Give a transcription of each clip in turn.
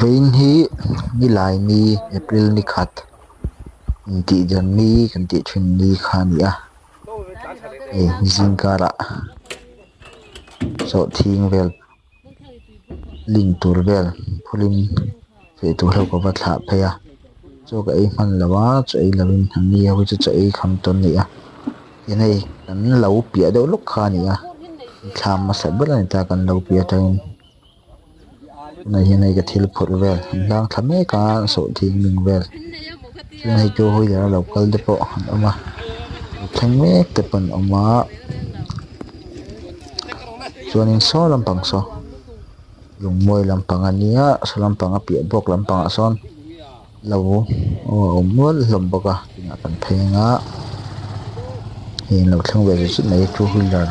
Vein hi ni lai mi April ni khat ti jan mi kan ti thin ni khania zingkara so thing vel ling tur vel phulin fe tu hlo ko va thla pheya cho ka ei man lawa cho ei lavin hangni ho cho ei kham ton ni a yenai kan lo pia do luk kha ni a thlam ma sa bela ta kan lo pia tain này hiện nay cái thil phật về đang thắm mấy cả số thì mình về cho nên cho hồi giờ local depot mà thằng mấy cái phần mà cho nên số làm bằng số dùng môi làm bằng anh nhá số làm bằng áp biển bọc làm bằng son lâu muốn làm bọc à thì là cần thay ngã hiện là thằng về chút này cho hồi giờ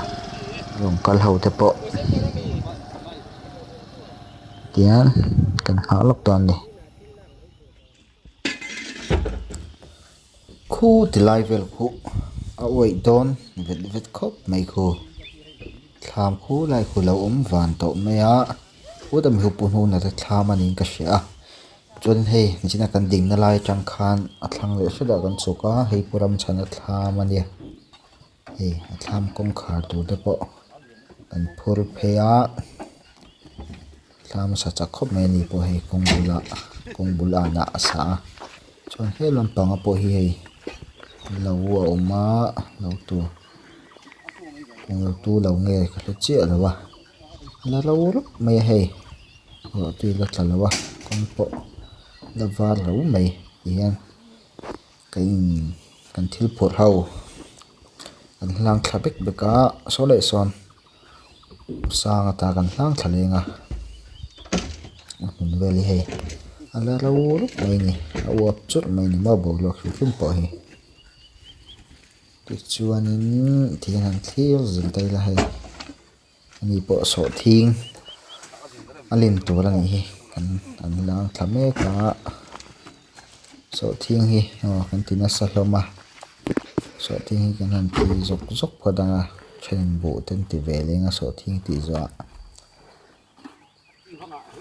dùng cal hậu depot tiền cần háo lọc toàn đi khu thì lại về khu ở vậy đón vết khóc mấy khu tham khu lại khu lâu vàn tổ mấy á khu tầm hụp bùn hôn là tham anh cái gì à cho nên hey chỉ là cần đỉnh nó lại trăng khan thằng lệ sẽ đã cần số cá hay puram chăn tham anh hey tham công khởi tụ đó bộ cần phur phê á tham sa chắc khóc mấy ni po hay công bula na sa cho hết làm bằng po hi lâu mà lâu tu lâu nghe cái chuyện là ba là lâu lắm mày hay ở tuy là ba con po là va lâu mày thì em cái thiếu phốt hậu cái lang khắp bích bích cá số lệ son sang ta cái lang thà lên à mình về đi hay là lâu lúc này nè lâu chút mình mà bỏ lọt xuống bỏ hay thì chuan in thì hàng thiếu dừng tay là hay anh bỏ sổ thiên anh liền tổ là này anh lang thắm mấy cả sổ thiên hi anh tin là sao mà sổ thiên hi cái hàng thì dốc vào đằng trên bộ tên thì về lên sổ thiên thì dọa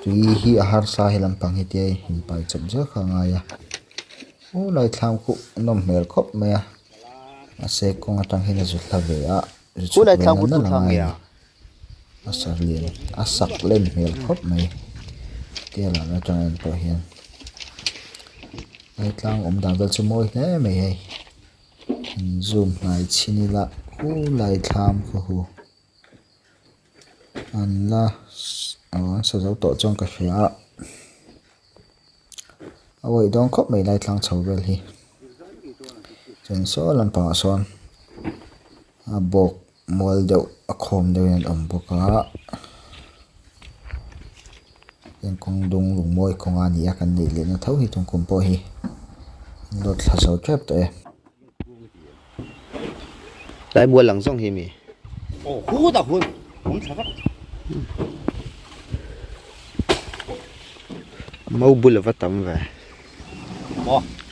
tuy hi ahar sa hilam pang hiti hin pai chap ja khanga ya o lai thlam khu nom mel khop me a se kong atang hin zu thla ve a o lai thlam khu tu thang ya asar lien asak len mel khop me tia la na tang en po hian lai thlang dang dal chu moi hle me hei zoom ngai chini la o lai thlam khu hu an la sao dấu tổ trong cái phía ở vậy đó có mấy lại thằng cháu về thì trên số lần bảo son bọc mua đậu khom đậu nên bọc cá trên con đông lùng môi con anh đi ăn đi lên nó thấu thì trong cùng bò hi đột là sầu chép đấy lại mua lăng xong hi mi hú ta hú không sao mau bula vắt tắm về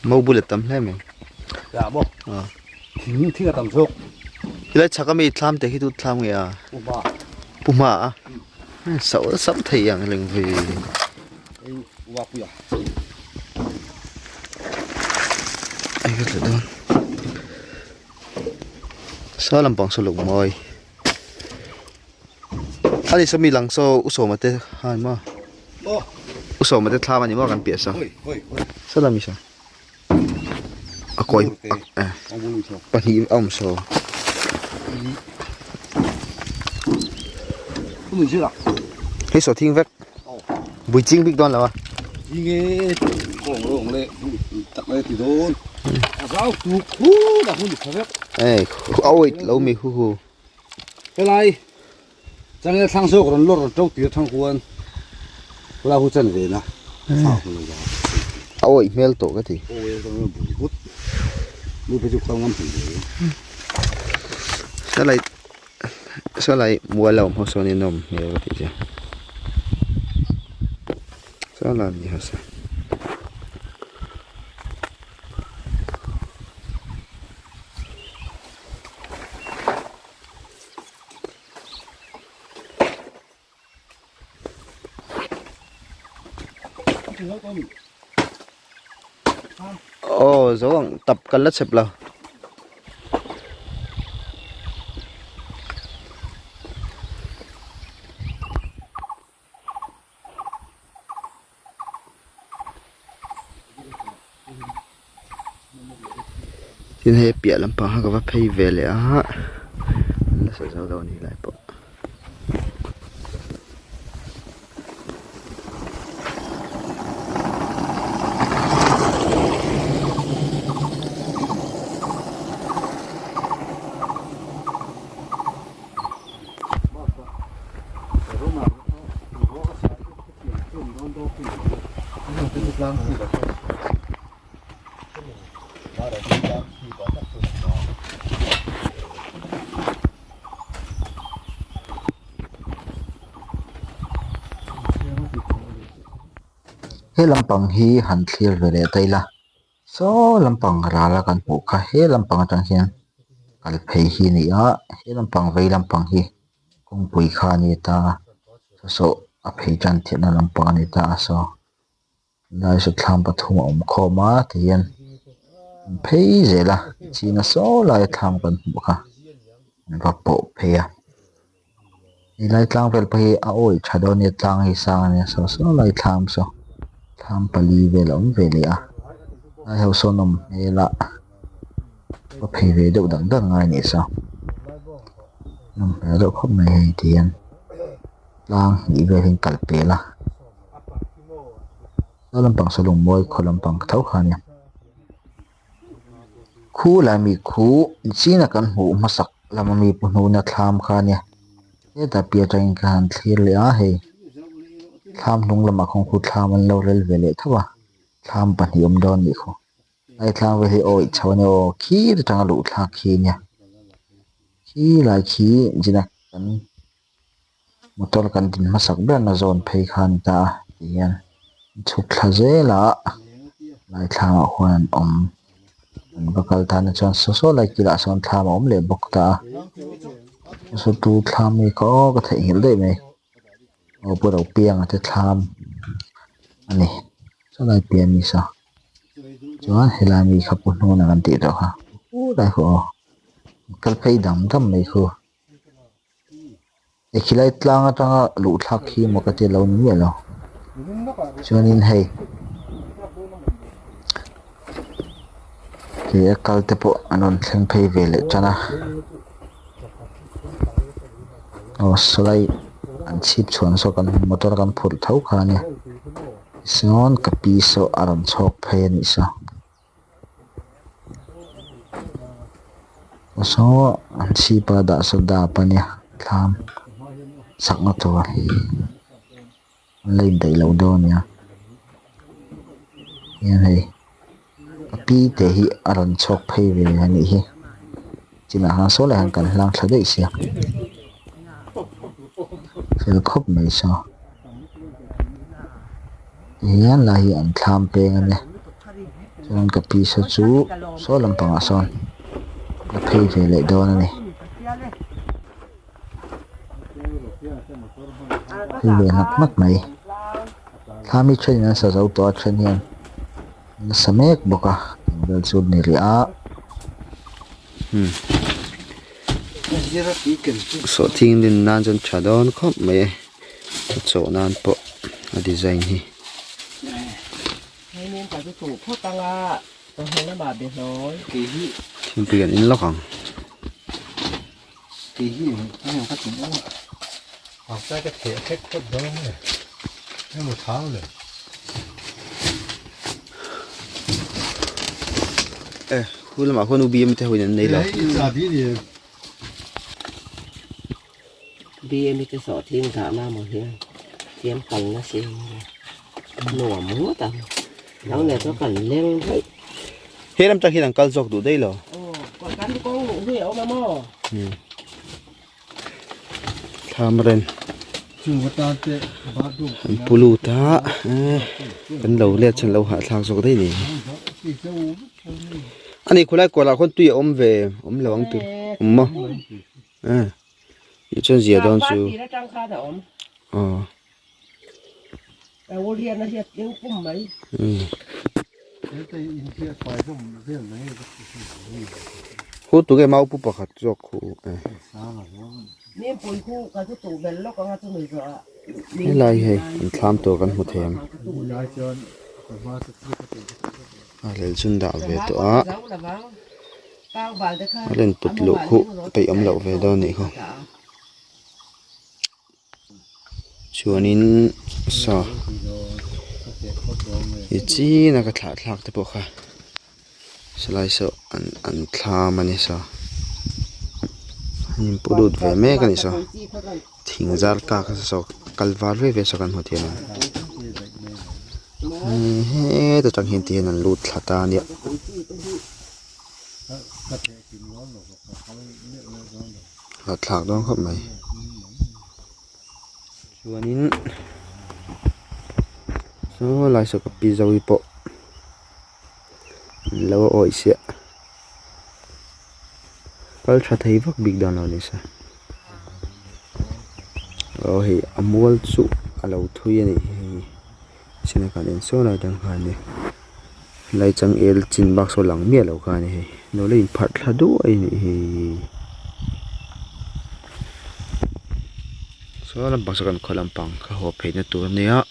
mau bula tắm lên mình dạ bố thiếu thiếu tầm số thì lại chắc mình tham thì khi tu tham người à puma à xấu sắm thìอย่างหนึ่งvì ai biết được đâu sao làm bằng số lượng mồi anh đi xem mi lăng số uso mà thế hai mà uso mà thế tham anh mà cần biết sao sao làm gì sao à coi à bạn hi ông số mình chưa cái số thiên vết buổi chiên biết đoan là ba nghe cổ lệ tặng đây thì thôi sao tu hú là hú được phép ê ôi lâu mi hú hú cái này chẳng lẽ thằng số còn lót trong tiệt thằng quân là hú chân về nè ôi mail tổ cái gì ôi nó bùn hút mua phải chụp không ngắm gì sao lại mua lồng hoặc số này nôm nhiều cái gì chứ sao làm gì hả sao ô giống tập cần lất sập lâu thiên hệ bịa làm bằng cái vật phay về lẽ là sẽ giao đâu này lại bộ he lampang hi han thlir ve le taila so lampang rala kan hmu kha he lampang atang hian kal phei hi ni a he lampang vei lampang hi kongpui kha ni ta so a phei chan thina lampang ni ta so lai su thlam pathum om khoma tian phei zela china so lai thlam kan hmu kha va po phei a ni lai tlang vel pa hi a oi thadon ni tlang hi sang ni so lai thlam so tham pali về lỏng về lẽ ai hậu son nằm hay là có phải về đâu đẳng đẳng ai nhỉ sao nằm ở đâu không này thì anh lang nghĩ về hình cật bể là nó làm bằng sợi lồng môi khó làm bằng thấu khan nhỉ khu là mi khu chỉ là căn hộ mà sắc là mà mi phụ nữ là tham khan nhỉ thế ta bịa cho anh khan thì lẽ hay tham nung lama không khu tham anh lâu rel về lệ thà tham bận yếm đòn đi khu ai tham về thì ôi cháu nhau khí thì chẳng lụ tham khí nha khí là khí gì nè cần một tuần cần tin mà sắc bên là zone pay khan ta thì anh chụp là dễ là lại tham ở khoan bakal ta nó chọn số lại kia là chọn tham ốm lệ bọc ta số tu tham này có thể hiểu đấy mày ở bữa đầu tiên là tham anh này sao lại tiền như sao cho hay là mình khắp bốn nô là ăn tiệt rồi ha đại khổ cái phải đắng thầm này khổ để khi lại lang ở lũ thác khi một cái tiền lâu như vậy rồi cho nên hay cái cái tập bộ anh xem phải về lại cho na số lại anh chip chuẩn số con motor con phụt thấu khá nè son kapi so aron chok phe ni sa so an chi pa da so da pa nya tham sak na to lên dai lo do nya yan hai kapi te hi aron chok phe ve ani hi china ha so la han kan lang thla dei sia fel khop mai sa yan là hiện tham pe anh nè cho nên cái pi số chú số làm bằng son là pay về lại đó này pay về nắp mắt mày tham ít chuyện nó sẽ giấu to chuyện hiền nó sẽ make bọc à được chút này ria số thiên đến nan chân trả đón khóc mày chỗ nan bộ design hi cái tủ phốt tăng à tôi thấy nó bà biết nói kỳ hi thiên tiền in lóc không kỳ hi anh em phát triển đó học ra cái thể khách cốt đó này nó một tháng rồi khu làm khu nubi em theo hồi này rồi là tí thì đi em đi cái sọ thiên thả ma một thiên thiên cần nó xem nổ múa tao nó này có cần lên đấy hết em chắc khi thằng cal dọc đủ đây rồi còn cắn cái con ngủ hiểu mà mò tham ren chưa có ta tệ ba đục pulu ta cái lâu liệt chân lâu hạ thang dọc đây nè anh ấy lại còn là con tùy về ôm là ông từ mà chân gì đó chú แต่ว่าเรียนนะเรียนยังกุ้มไหม Cái in kia phải không riêng này hút tụi cái máu bút bạc hạt cho khu sao mà nó นี่ปุ๋ยคู่กับทุกตัวเป็นแล้วก็งาตัวหนึ่งก็ cái này hay mình thamตัวกันหมดแถม lái chân phải qua thực lên chân đạo về tụi á ก้าวบาลจะฆ่า lên bút lụ khu bị ấm lậu về đâu này không chùa nín sao ý chí là cái thả thạc tới bộ khá sẽ lại sợ ăn thà mà này sao nhìn bộ đột về mẹ cái này sao thỉnh ra cả cái sao calvar về sao cái một thiên hết tôi chẳng hiện tiền là lụt thả ta nè là thạc đó không mày chùa nín số lại sợ cái pizza bộ lâu ổi xịa có cho thấy vắc big đòn nào này sao rồi mua sụ lâu thui này xin là cả đến số này chẳng hạn này lại chẳng el chín bạc số lằng mía lâu cả này nó lấy phát là đủ ấy này số làm bạc số cần khó làm bằng cái hộp hết này tụi này á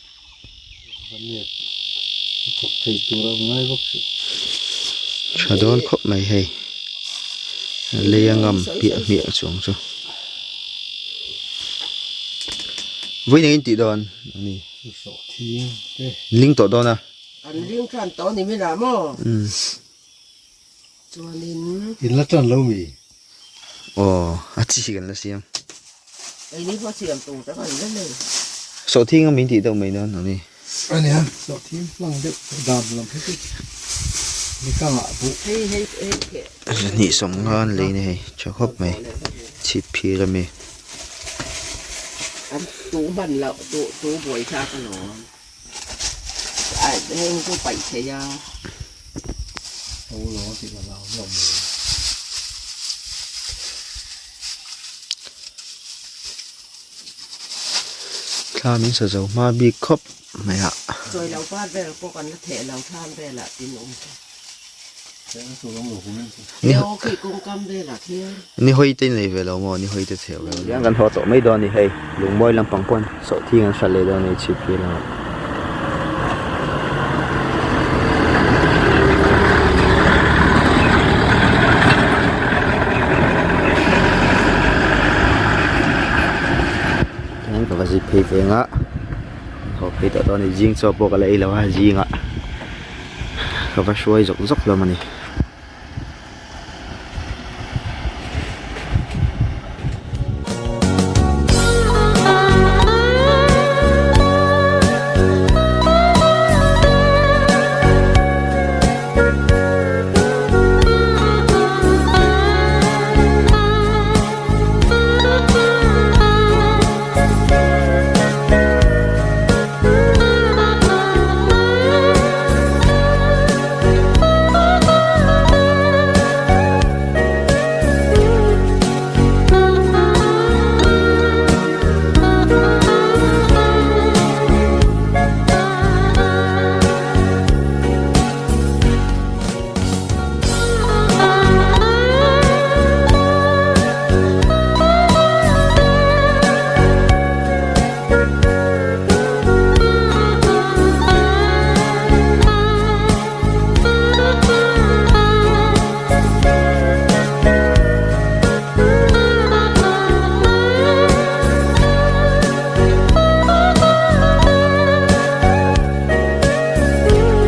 thì tụi ngay bốc cho đón khóc mày hay lê ngầm bịa miệng xuống cho với những tỷ đòn này sổ thiên linh tổ đòn à อันเลี้ยงขั้นตอนนี้ไม่ได้หม้อตัวนี้ in là chân lâu mì ồ chỉ cần là xem ไอ้นี่พอเสียมตูจะกันได้เลย số thiên mình tỷ đâu mày đó nó này anh nè sổ thiên lăng đẹp đàm làm hết đi căng ạ vụ ให้ nhị sống ngon lấy này cho khóc mày chỉ phi ra mày อันตูบันเราตูบวยชาขนมไอ้เฮงกูไปเชีย đâu đó thì là lao lòng Tha mình sợ dầu mà bị khóc mày ạ ซอยเราฟาดไปแล้วก็กันแถเราท่ามไปละตีนม sẽ tụi nó ngủ cùng เดี๋ยวขี้กุ้งกำได้ละเที่ย นี่ห้อยเต้นเลยเวลาหมอนี่ห้อยเต้นเถียวเลี้ยงกันหัวโตไม่โดนนี่เฮ้ยลุงบอยลำปังปอนโสที่กันสั่นเลยโดนนี่ชิบเพี้ยแล้วงั้นก็ว่าสิเพย์เองอ่ะเขาเพย์ตอนนี้ยิงโซโปกันเลยแล้วว่ายิงอ่ะก็ว่าช่วยจกแล้วมันนี่